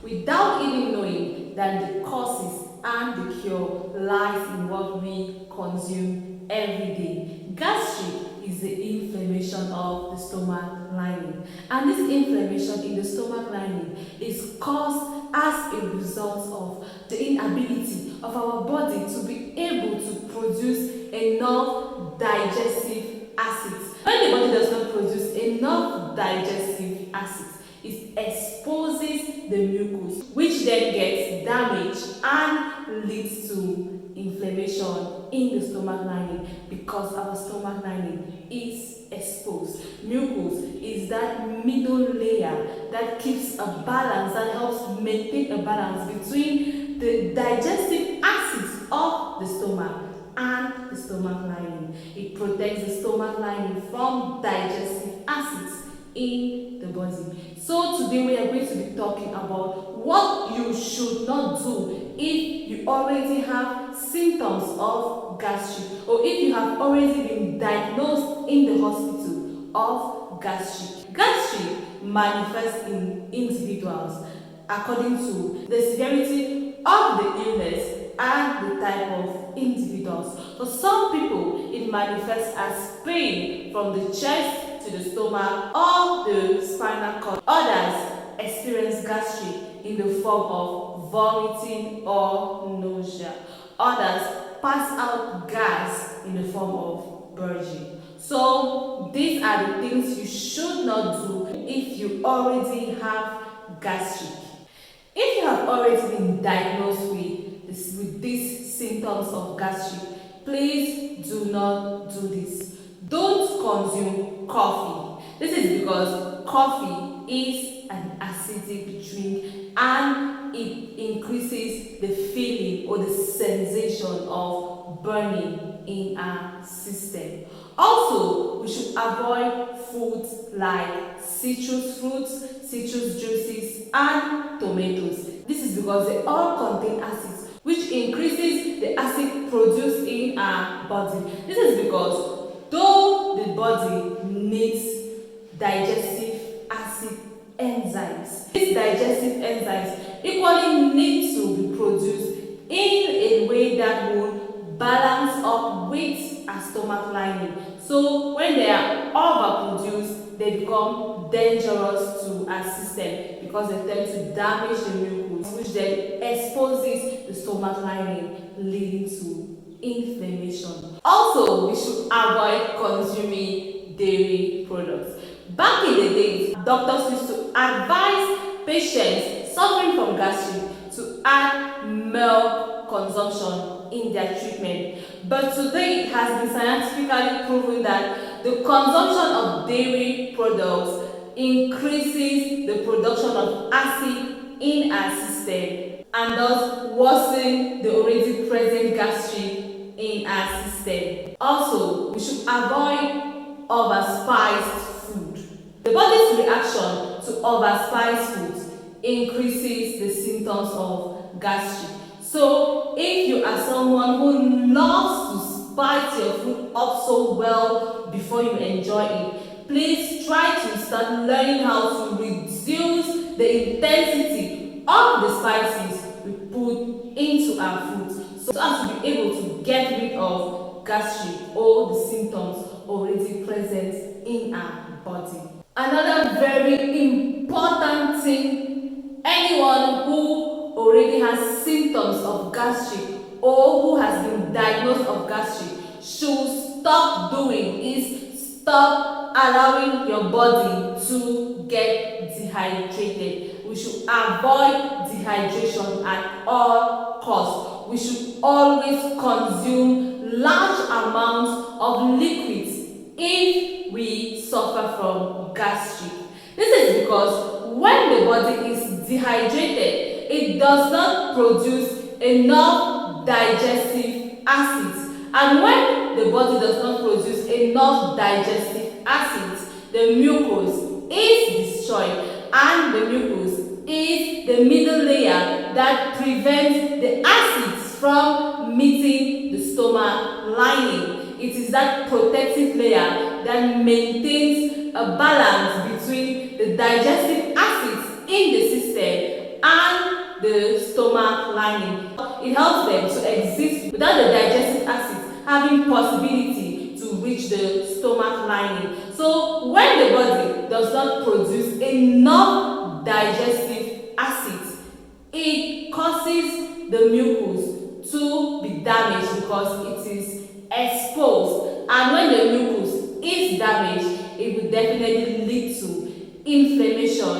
without even knowing that the causes and the cure lies in what we consume every day. Gastric is the inflammation of the stomach lining, and this inflammation in the stomach lining is caused as a result of the inability of our body to be able to produce enough digestive acids. When the body does not produce enough digestive acids, it exposes the mucus, which then gets damaged and leads to inflammation in the stomach lining because our stomach lining is exposed. Mucus is that middle layer that keeps a balance, that helps maintain a balance between the digestive acids of the stomach and the stomach lining. It protects the stomach lining from digestive acids in the body. So today we are going to be talking about what you should not do if you already have symptoms of gastric, or if you have already been diagnosed in the hospital of gastric. Gastric manifests in individuals according to the severity of the illness and the type of individuals. For some people, it manifests as pain from the chest to the stomach or the spinal cord. Others experience gastric in the form of vomiting or nausea. Others pass out gas in the form of purging. So these are the things you should not do if you already have gastric. If you have already been diagnosed with these symptoms of gastric, please do not do this. Don't consume coffee. This is because coffee is an acidic drink and it increases the feeling or the sensation of burning in our system. Also, we should avoid foods like citrus fruits, citrus juices, and tomatoes. This is because they all contain acids, which increases the acid produced in our body. This is because though the body needs digestive acid enzymes, these digestive enzymes equally need to be produced in a way that will balance up with our stomach lining. So when they are overproduced, they become dangerous to our system because they tend to damage the mucus, which then exposes the stomach lining, leading to inflammation. Also, we should avoid consuming dairy products. Back in the days, doctors used to advise patients suffering from gastric to add milk consumption in their treatment. But today it has been scientifically proven that the consumption of dairy products increases the production of acid in our system and thus worsen the already present gastric in our system. Also, we should avoid overspiced food. The body's reaction to overspiced foods increases the symptoms of gastric. So, if you are someone who loves to spice your food up so well before you enjoy it, please try to start learning how to reduce the intensity of the spices we put into our food, so as to be able to get rid of gastric or the symptoms already present in our body. Another very important thing, anyone who already has symptoms of gastric or who has been diagnosed of gastric should stop doing is stop allowing your body to get dehydrated. We should avoid dehydration at all costs. We should always consume large amounts of liquids if we suffer from gastric. This is because when the body is dehydrated, it does not produce enough digestive acids. And when the body does not produce enough digestive acids, the mucus is destroyed, and the mucus is the middle layer that prevents the acids from meeting the stomach lining. It is that protective layer that maintains a balance between the digestive acids in the system and the stomach lining. It helps them to exist without the digestive acids having possibility to reach the stomach lining. So when the body does not produce enough digestive acids, it causes the mucus to be damaged because it is exposed, and when the mucus is damaged, it will definitely lead to inflammation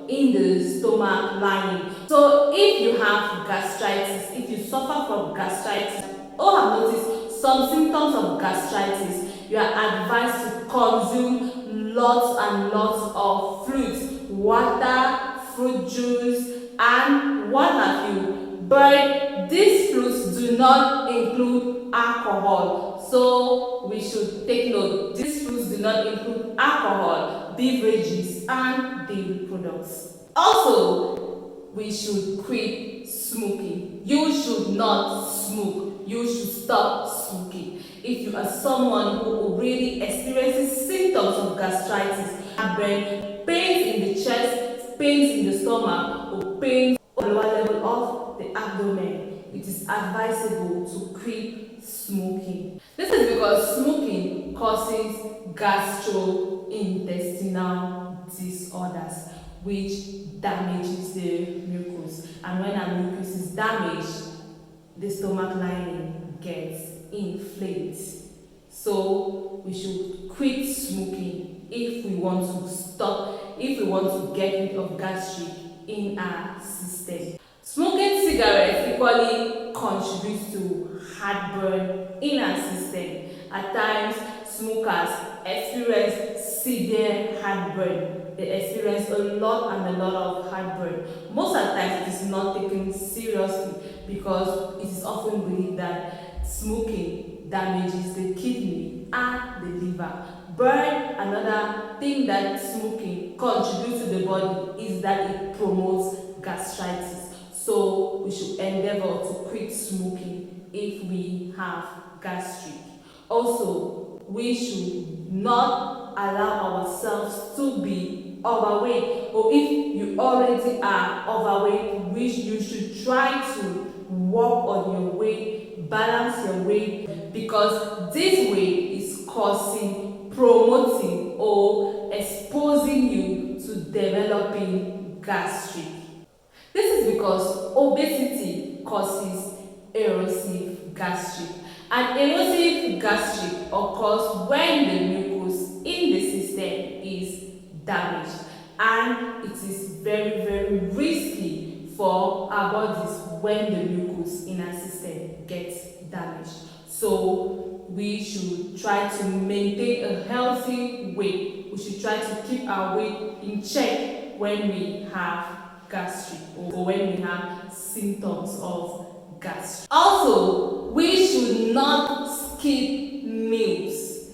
in the stomach lining. So if you have gastritis, if you suffer from gastritis or have noticed some symptoms of gastritis, you are advised to consume lots and lots of fruits, water, fruit juice, and what have you. But these fruits do not include alcohol, so we should take note. These fruits do not include alcohol, beverages, and dairy products. Also, we should quit smoking. You should not smoke. You should stop smoking. If you are someone who really experiences symptoms of gastritis, heartburn, pains in the chest, pains in the stomach, or pains at the lower level of the abdomen, it is advisable to quit smoking. This is because smoking causes gastrointestinal disorders, which damages the mucus. And when our mucus is damaged, the stomach lining gets inflamed. So we should quit smoking if we want to stop, if we want to get rid of gastric in our system. Smoking cigarettes equally contributes to heartburn in our system. At times, smokers experience severe heartburn. They experience a lot of heartburn. Most of the times, it is not taken seriously because it is often believed that smoking damages the kidney and the liver. But another thing that smoking contributes to the body is that it promotes gastritis. So we should endeavor to quit smoking if we have gastric. Also, we should not allow ourselves to be overweight, or if you already are overweight, you should try to work on your weight, balance your weight, because this weight is causing, promoting, or exposing you to developing gastric. This is because obesity causes erosive gastric, and erosive gastric occurs when the mucus in the system is damaged, and it is very risky for our bodies when the mucus in our system gets damaged. So we should try to maintain a healthy weight. We should try to keep our weight in check when we have gastric or when we have symptoms of gastric. Also, we should not skip meals.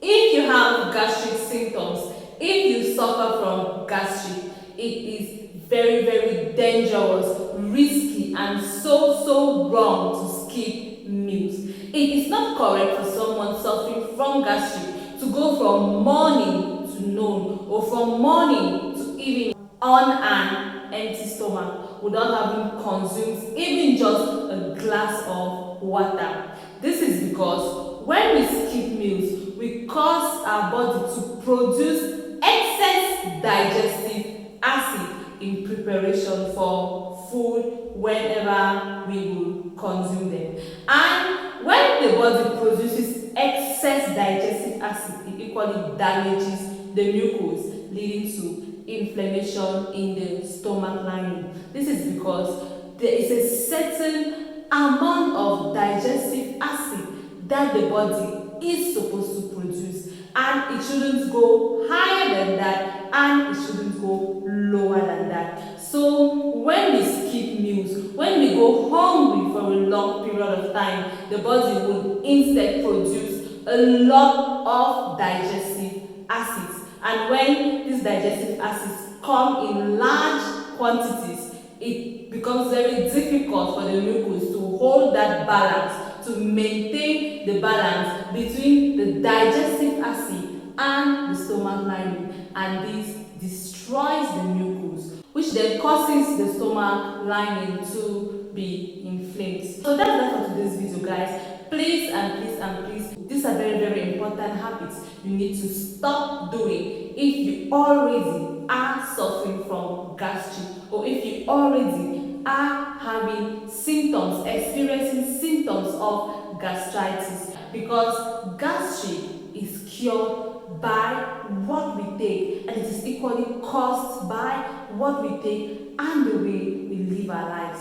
If you have gastric symptoms, if you suffer from gastric, it is very dangerous, risky, and so wrong to skip meals. It is not correct for someone suffering from gastric to go from morning to noon or from morning to evening on an empty stomach without having consumed even just a glass of water. This is because when we skip meals, we cause our body to produce excess digestive acid in preparation for food whenever we will consume them. And when the body produces excess digestive acid, it equally damages the mucus, leading to inflammation in the stomach lining. This is because there is a certain amount of digestive acid that the body is supposed to produce, and it shouldn't go higher than that, and it shouldn't go lower than that. So when we skip meals, when we go hungry for a long period of time, the body will instead produce a lot of digestive acids. And when these digestive acids come in large quantities, it becomes very difficult for the mucus to hold that balance, to maintain the balance between the digestive acid and the stomach lining, and this destroys the mucus, which then causes the stomach lining to be inflamed. So that's that for today's video, guys. Please and please and please, these are very, very important habits you need to stop doing if you already are suffering from gastric, or if you already are having symptoms, experiencing symptoms of gastritis, because gastric is cured by what we take, and it is equally caused by what we take and the way we live our lives.